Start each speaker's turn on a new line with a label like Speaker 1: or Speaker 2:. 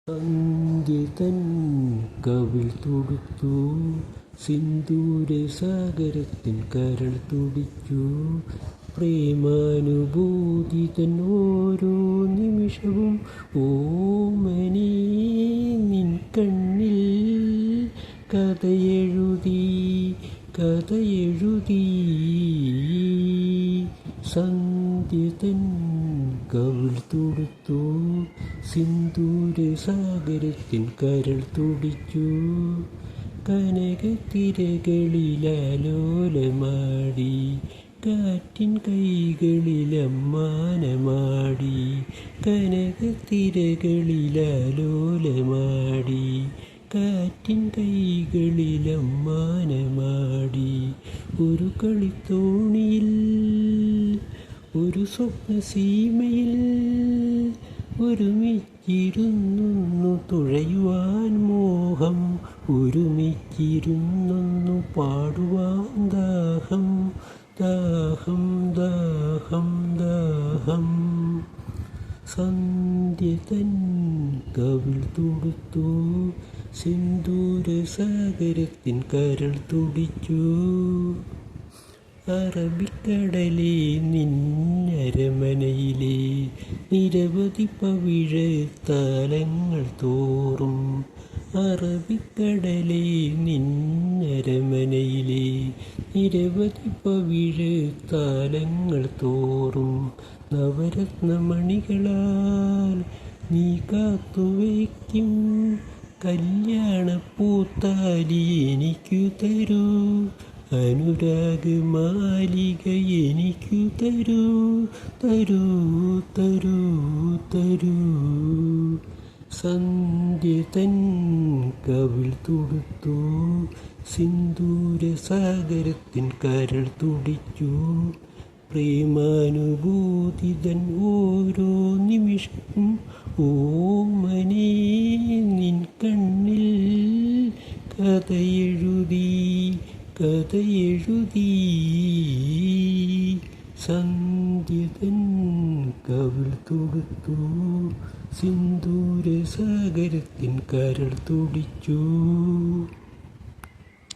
Speaker 1: സന്ധ്യ തൻ കവിൾ തുടുത്തു, സിന്ദൂരസാഗരത്തിൻ കരൾ തുടിച്ചു. പ്രേമാനുഭൂതി തൻ ഓരോ നിമിഷവും ഓമനേ നിൻ കണ്ണിൽ കഥയെഴുതി കഥയെഴുതി. സന്ധ്യ തൻ കവിൾ തുടുത്തു, സിന്ദൂരസാഗരത്തിൻ കരൾ തുടിച്ചു. കനകത്തിരകളിലാലോലമാടി, കാറ്റിൻ കൈകളിലമ്മാനമാടി. കനകത്തിരകളിലാലോലമാടി, കാറ്റിൻ കൈകളിലമ്മാനമാടി. ഒരു കളിത്തോണിയിൽ ഒരു സ്വപ്നസീമയിൽ ഒരുമിച്ചിരുന്നു തുഴയുവാൻ മോഹം, ഒരുമിച്ചിരുന്നു പാടുവാൻ ദാഹം, ദാഹം ദാഹം ദാഹം. സന്ധ്യ തൻ കവിൾ തുടുത്തു, സിന്ദൂരസാഗരത്തിൻ കരൾ തുടിച്ചു. അറബിക്കടലേ നിന്നരമനയിലെ നിരവധി പവിഴത്താലങ്ങൾ തോറും. അറബിക്കടലേ നിന്നരമനയിലെ നിരവധി പവിഴത്താലങ്ങൾ തോറും. നവരത്നമണികളാൽ നീ കാത്തുവയ്ക്കും കല്യാണപ്പൂത്താലി എനിക്കു തരൂ, അനുരാഗമാലിക എനിക്കു തരൂ, തരൂ തരൂ തരൂ. സന്ധ്യ തൻ കവിൾ തുടുത്തു, സിന്ദൂരസാഗരത്തിൻ കരൾ തുടിച്ചു. പ്രേമാനുഭൂതി തൻ ഓരോ നിമിഷം ഓമനേ നിൻ കണ്ണിൽ കഥയെഴുതി കഥയെഴുതി. സന്ധ്യ തൻ കവിൾ തുടുത്തു, സിന്ദൂരസാഗരത്തിൻ കരൾ തുടിച്ചു.